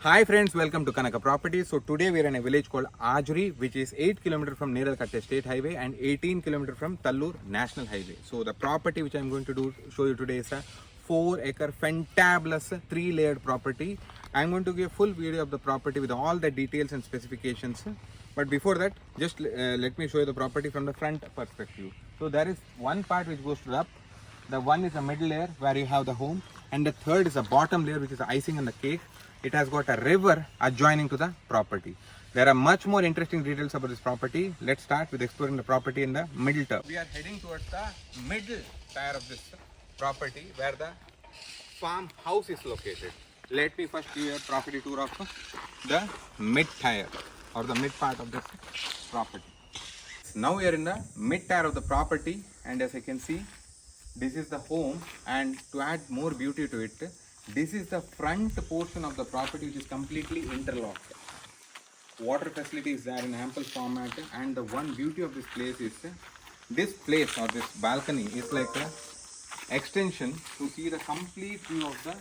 Hi friends, welcome to Kanaka Properties. So today we are in a village called Ajuri, which is 8 km from Neralkatte State Highway and 18 km from Tallur National Highway. So the property which I am going to show you today is a 4-acre fantabulous 3-layered property. I am going to give full video of the property with all the details and specifications. But before that, just let me show you the property from the front perspective. So there is one part which goes to the up. The one is the middle layer where you have the home, and the third is the bottom layer which is the icing on the cake. It has got a river adjoining to the property. There are much more interesting details about this property. Let's start with exploring the property in the middle term. We are heading towards the middle tier of this property where the farmhouse is located. Let me first give you a property tour of the mid tier or the mid part of this property. Now we are in the mid tier of the property, and as you can see, this is the home, and to add more beauty to it, this is the front portion of the property which is completely interlocked. Water facility is there in ample format, and the one beauty of this place is this place or this balcony is like a extension to see the complete view of the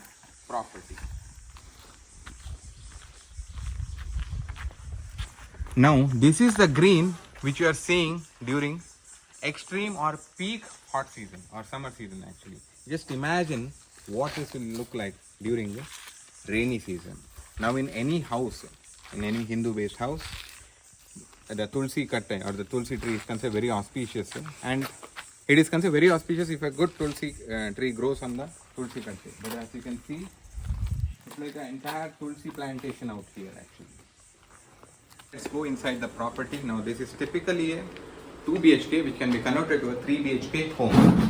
property. Now this is the green which you are seeing during extreme or peak hot season or summer season actually. Just imagine what this will look like during the rainy season. Now in any house, in any Hindu based house, the tulsi katte or the tulsi tree is considered very auspicious, and it is considered very auspicious if a good tulsi tree grows on the tulsi katte. But as you can see, it's like an entire tulsi plantation out here actually. Let's go inside the property. Now this is typically a 2 BHK which can be converted to a 3 BHK home.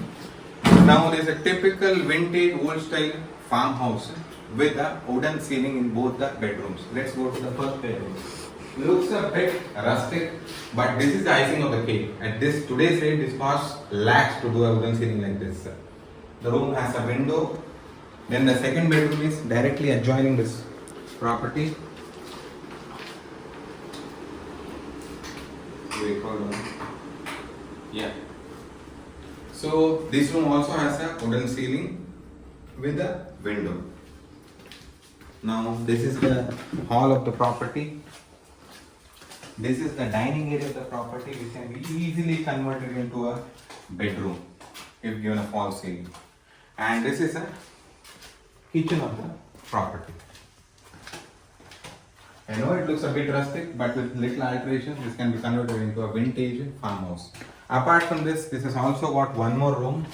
Now there is a typical vintage old style farmhouse with a wooden ceiling in both the bedrooms. Let's go to the first bedroom. Looks a bit rustic, but this is the icing of the cake. At this today's rate, this costs lakhs to do a wooden ceiling like this. The room has a window. Then the second bedroom is directly adjoining this property. Wait, hold on. Yeah. So this room also has a wooden ceiling with a window. Now this is the hall of the property. This is the dining area of the property which can be easily converted into a bedroom if given a false ceiling. And this is a kitchen of the property. I know it looks a bit rustic, but with little alterations this can be converted into a vintage farmhouse. Apart from this, this has also got one more room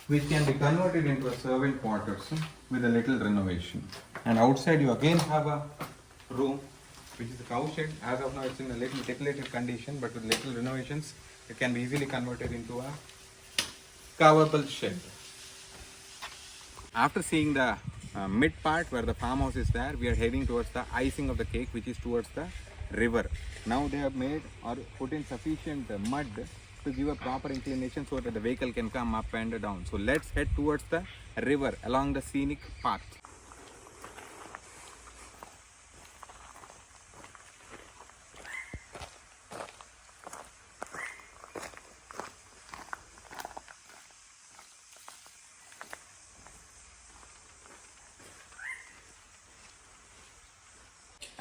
which can be converted into a servant quarters with a little renovation. And outside you again have a room which is a cow shed. As of now it's in a little decorated condition, but with little renovations it can be easily converted into a covable shed. After seeing the mid part where the farmhouse is there, we are heading towards the icing of the cake which is towards the river. Now they have made or put in sufficient mud to give a proper inclination so that the vehicle can come up and down. So let's head towards the river along the scenic path.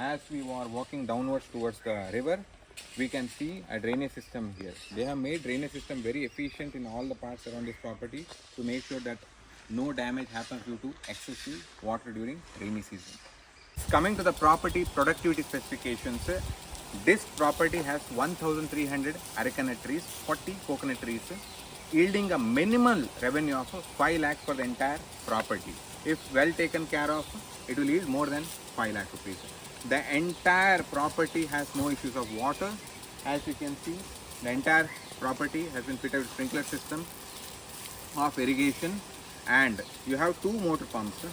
As we are walking downwards towards the river, we can see a drainage system here. They have made drainage system very efficient in all the parts around this property to make sure that no damage happens due to excessive water during rainy season. Coming to the property productivity specifications, this property has 1,300 arecanut trees, 40 coconut trees, yielding a minimal revenue of 5 lakhs for the entire property. If well taken care of, it will yield more than 5 lakh rupees. The entire property has no issues of water. As you can see, the entire property has been fitted with sprinkler system of irrigation, and you have 2 motor pumps.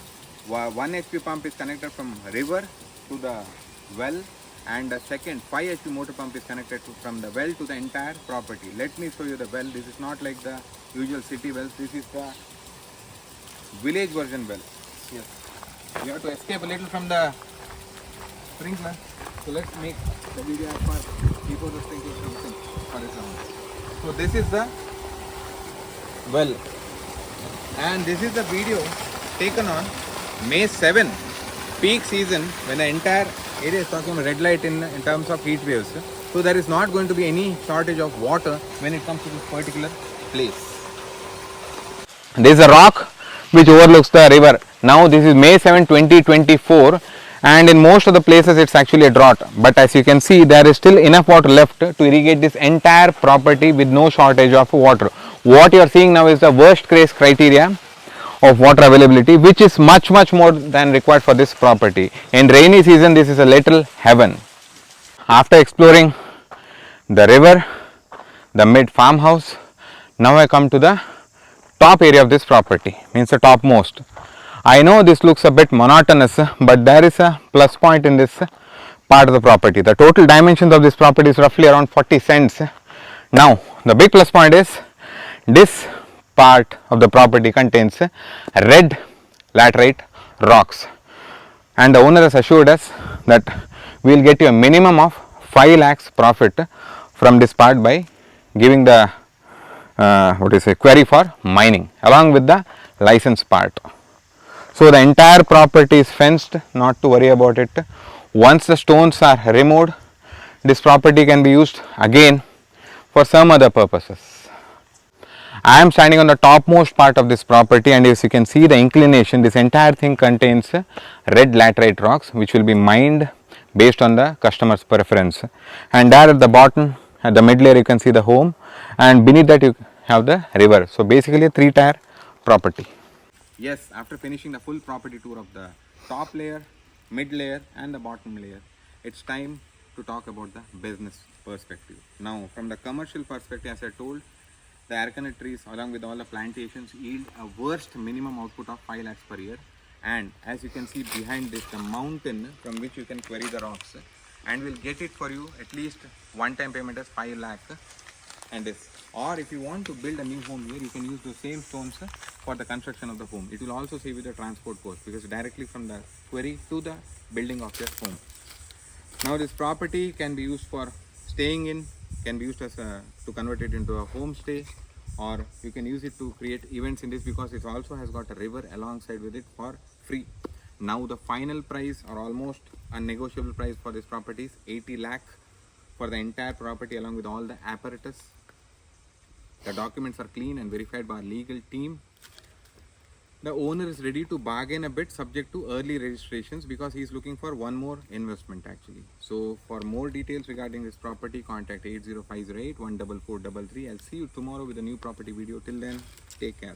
One HP pump is connected from river to the well, and the second 5 HP motor pump is connected from the well to the entire property. Let me show you the well. This is not like the usual city wells. This is the village version well. Yes. You have to escape a little from the sprinkler. So let's make the video as far before the sprinkler comes in for example. So this is the well, and this is the video taken on May 7 peak season when the entire area is talking about red light in terms of heat waves. So there is not going to be any shortage of water when it comes to this particular place. There is a rock which overlooks the river. Now this is May 7, 2024, and in most of the places it's actually a drought, but as you can see there is still enough water left to irrigate this entire property with no shortage of water. What you are seeing now is the worst case criteria of water availability, which is much more than required for this property. In rainy season this is a little heaven. After exploring the river, the mid farmhouse, now I come to the top area of this property, means the topmost. I know this looks a bit monotonous, but there is a plus point in this part of the property. The total dimensions of this property is roughly around 40 cents. Now the big plus point is this part of the property contains red laterite rocks, and the owner has assured us that we will get you a minimum of 5 lakhs profit from this part by giving the query for mining along with the license part. So the entire property is fenced, not to worry about it. Once the stones are removed, this property can be used again for some other purposes. I am standing on the topmost part of this property, and as you can see the inclination, this entire thing contains red laterite rocks which will be mined based on the customer's preference. And there at the bottom, at the mid layer, you can see the home, and beneath that you have the river. So basically a 3-tier property. Yes, after finishing the full property tour of the top layer, mid layer and the bottom layer, it's time to talk about the business perspective. Now from the commercial perspective, as I told, the arecanut trees along with all the plantations yield a worst minimum output of 5 lakhs per year. And as you can see behind this, the mountain from which you can query the rocks, and we'll get it for you at least one time payment as 5 lakh and this. Or if you want to build a new home here, you can use the same stones for the construction of the home. It will also save you the transport cost because directly from the query to the building of your home. Now this property can be used for staying in, can be used as to convert it into a homestay, or you can use it to create events in this because it also has got a river alongside with it for free. Now the final price or almost a negotiable price for this property is 80 lakh for the entire property along with all the apparatus. The documents are clean and verified by our legal team. The owner is ready to bargain a bit subject to early registrations because he is looking for one more investment actually. So for more details regarding this property, contact 80508 14433. I'll see you tomorrow with a new property video. Till then, take care.